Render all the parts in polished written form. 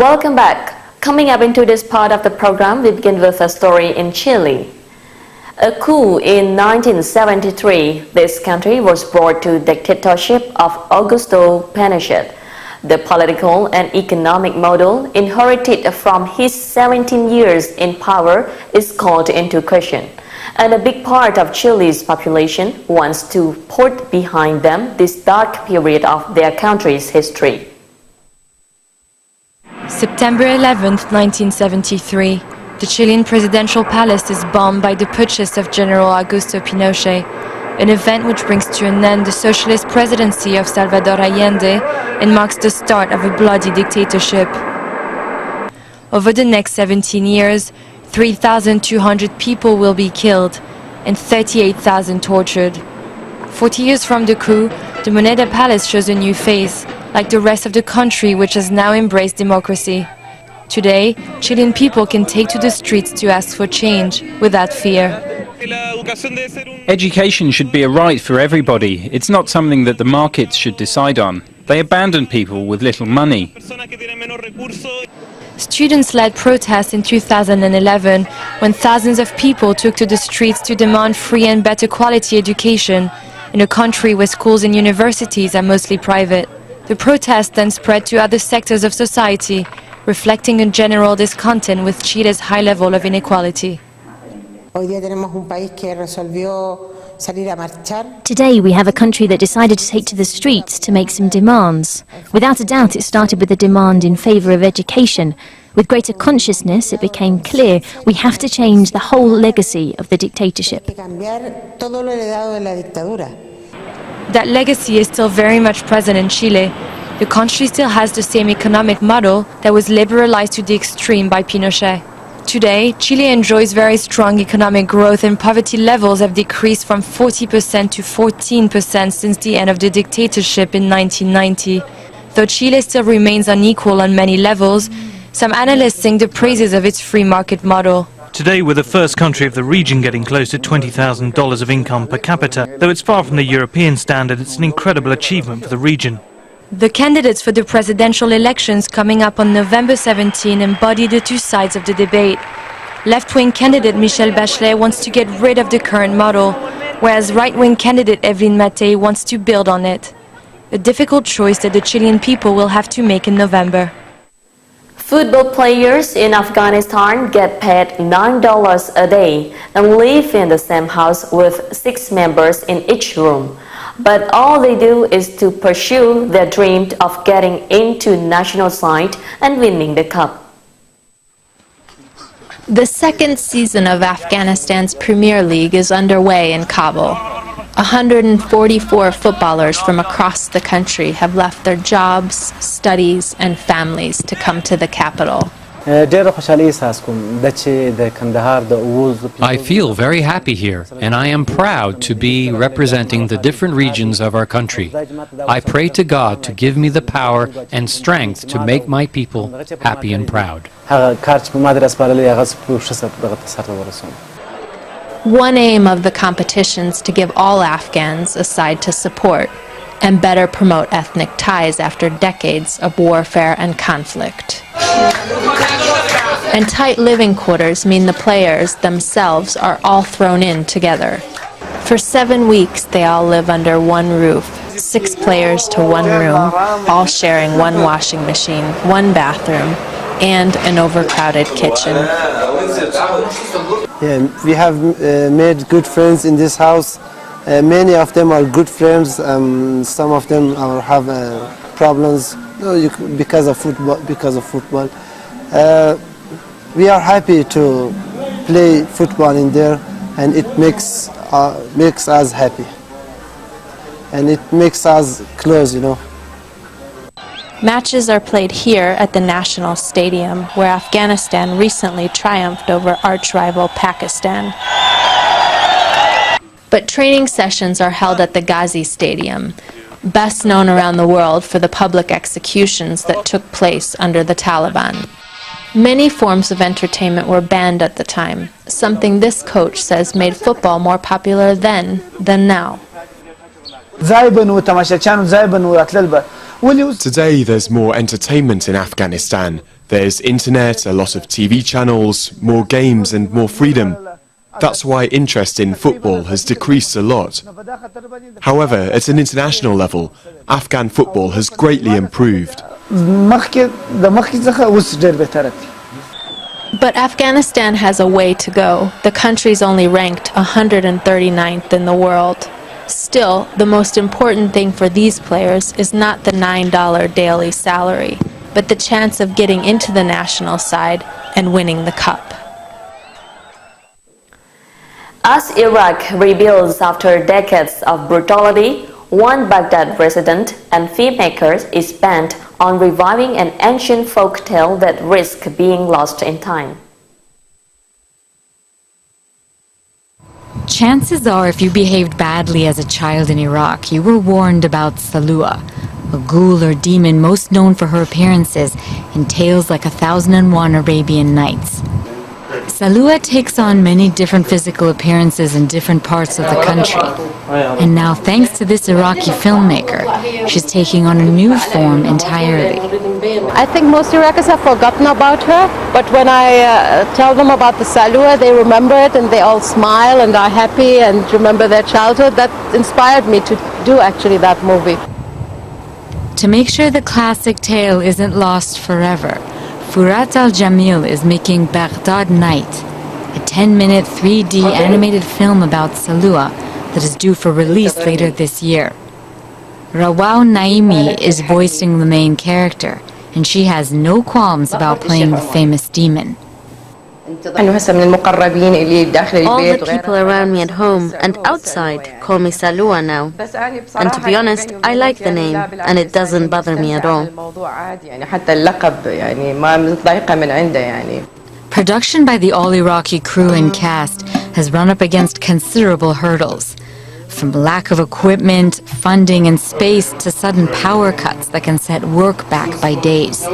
Welcome back. Coming up into this part of the program, we begin with a story in Chile. A coup in 1973, this country was brought to dictatorship of Augusto Pinochet. The political and economic model inherited from his 17 years in power is called into question, and a big part of Chile's population wants to put behind them this dark period of their country's history. September 11, 1973, the Chilean presidential palace is bombed by the putschists of General Augusto Pinochet, an event which brings to an end the socialist presidency of Salvador Allende and marks the start of a bloody dictatorship. Over the next 17 years, 3,200 people will be killed and 38,000 tortured. 40 years from the coup, the Moneda Palace shows a new face, like the rest of the country which has now embraced democracy. Today, Chilean people can take to the streets to ask for change without fear. Education should be a right for everybody. It's not something that the markets should decide on. They abandon people with little money. Students led protests in 2011 when thousands of people took to the streets to demand free and better quality education in a country where schools and universities are mostly private. The protest then spread to other sectors of society, reflecting a general discontent with Chile's high level of inequality. Today we have a country that decided to take to the streets to make some demands. Without a doubt, it started with a demand in favor of education. With greater consciousness, it became clear we have to change the whole legacy of the dictatorship. That legacy is still very much present in Chile. The country still has the same economic model that was liberalized to the extreme by Pinochet. Today, Chile enjoys very strong economic growth and poverty levels have decreased from 40% to 14% since the end of the dictatorship in 1990. Though Chile still remains unequal on many levels, some analysts sing the praises of its free market model. Today, we're the first country of the region getting close to $20,000 of income per capita. Though it's far from the European standard, it's an incredible achievement for the region. The candidates for the presidential elections coming up on November 17 embody the two sides of the debate. Left-wing candidate Michelle Bachelet wants to get rid of the current model, whereas right-wing candidate Evelyn Matei wants to build on it. A difficult choice that the Chilean people will have to make in November. Football players in Afghanistan get paid $9 a day and live in the same house with 6 members in each room. But all they do is to pursue their dream of getting into national side and winning the cup. The second season of Afghanistan's Premier League is underway in Kabul. 144 footballers from across the country have left their jobs, studies, and families to come to the capital. I feel very happy here, and I am proud to be representing the different regions of our country. I pray to God to give me the power and strength to make my people happy and proud. One aim of the competition is to give all Afghans a side to support and better promote ethnic ties after decades of warfare and conflict. And tight living quarters mean the players themselves are all thrown in together. For 7 weeks, they all live under one roof, 6 players to one room, all sharing one washing machine, one bathroom, and an overcrowded kitchen. Yeah, we have made good friends in this house. Many of them are good friends. Some of them have problems because of football. We are happy to play football in there, and it makes us happy, and it makes us close, Matches are played here at the National Stadium, where Afghanistan recently triumphed over arch-rival Pakistan. But training sessions are held at the Ghazi Stadium, best known around the world for the public executions that took place under the Taliban. Many forms of entertainment were banned at the time, something this coach says made football more popular then than now. Today there's more entertainment in Afghanistan. There's internet, a lot of TV channels, more games and more freedom. That's why interest in football has decreased a lot. However, at an international level, Afghan football has greatly improved. But Afghanistan has a way to go. The country's only ranked 139th in the world. Still, the most important thing for these players is not the $9 daily salary, but the chance of getting into the national side and winning the cup. As Iraq rebuilds after decades of brutality, one Baghdad resident and filmmaker is bent on reviving an ancient folk tale that risks being lost in time. Chances are, if you behaved badly as a child in Iraq, you were warned about Salua, a ghoul or demon most known for her appearances in tales like 1001 Arabian Nights. Salua takes on many different physical appearances in different parts of the country. And now, thanks to this Iraqi filmmaker, she's taking on a new form entirely. I think most Iraqis have forgotten about her, but when I tell them about the Salua, they remember it and they all smile and are happy and remember their childhood. That inspired me to do actually that movie. To make sure the classic tale isn't lost forever, Furat Al-Jamil is making Baghdad Night, a 10-minute 3D animated film about Salua that is due for release later this year. Rawal Naimi is voicing the main character, and she has no qualms about playing the famous demon. All the people around me at home and outside call me Salua now. And to be honest, I like the name, and it doesn't bother me at all. Production by the all-Iraqi crew and cast has run up against considerable hurdles. From lack of equipment, funding and space to sudden power cuts that can set work back by days.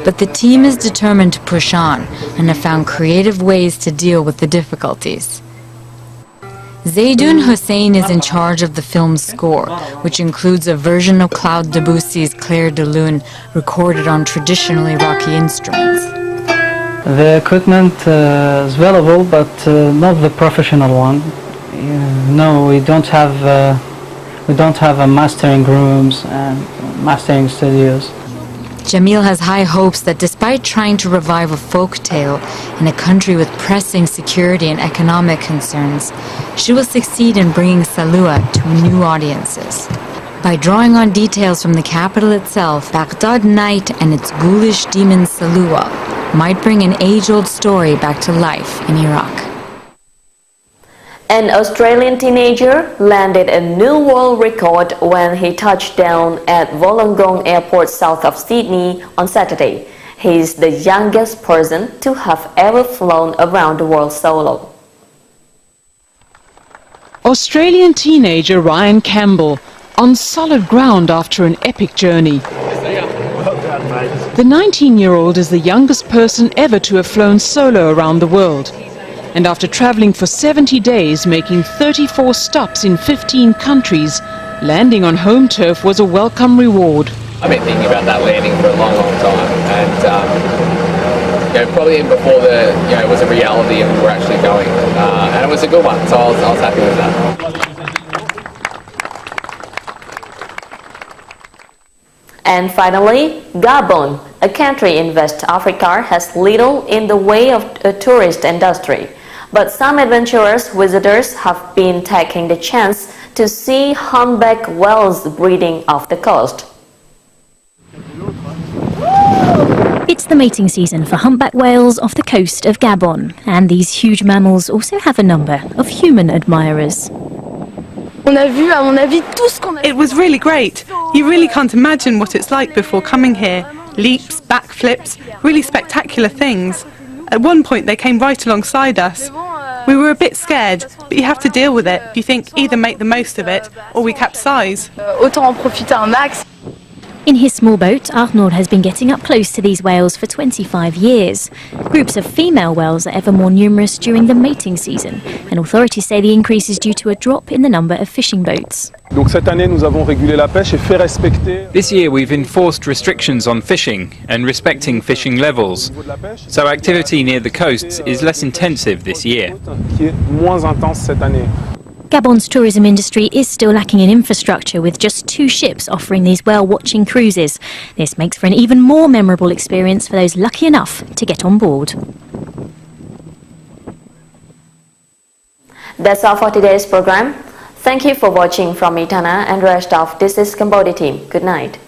But the team is determined to push on and have found creative ways to deal with the difficulties. Zaydun Hussein is in charge of the film's score, which includes a version of Claude Debussy's Clair de Lune recorded on traditional Iraqi instruments. The equipment is available, but not the professional one. No, we don't have mastering rooms and mastering studios. Jamil has high hopes that despite trying to revive a folk tale in a country with pressing security and economic concerns, she will succeed in bringing Salua to new audiences. By drawing on details from the capital itself, Baghdad Night and its ghoulish demon Salua might bring an age-old story back to life in Iraq. An Australian teenager landed a new world record when he touched down at Wollongong Airport south of Sydney on Saturday. He is the youngest person to have ever flown around the world solo. Australian teenager Ryan Campbell on solid ground after an epic journey. The 19-year-old is the youngest person ever to have flown solo around the world. And after travelling for 70 days, making 34 stops in 15 countries, landing on home turf was a welcome reward. I've been thinking about that landing for a long, long time, and probably even before it was a reality and we were actually going, and it was a good one, so I was happy with that. And finally, Gabon, a country in West Africa, has little in the way of a tourist industry. But some adventurous visitors have been taking the chance to see humpback whales breeding off the coast. It's the mating season for humpback whales off the coast of Gabon, and these huge mammals also have a number of human admirers. It was really great. You really can't imagine what it's like before coming here. Leaps, backflips, really spectacular things. At one point they came right alongside us. We were a bit scared, but you have to deal with it. You think either make the most of it or we capsize. In his small boat, Arnold has been getting up close to these whales for 25 years. Groups of female whales are ever more numerous during the mating season, and authorities say the increase is due to a drop in the number of fishing boats. This year we've enforced restrictions on fishing and respecting fishing levels, so activity near the coasts is less intensive this year. Gabon's tourism industry is still lacking in infrastructure, with just 2 ships offering these whale-watching cruises. This makes for an even more memorable experience for those lucky enough to get on board. That's all for today's program. Thank you for watching from me, Tana, and rest of This is Cambodia team. Good night.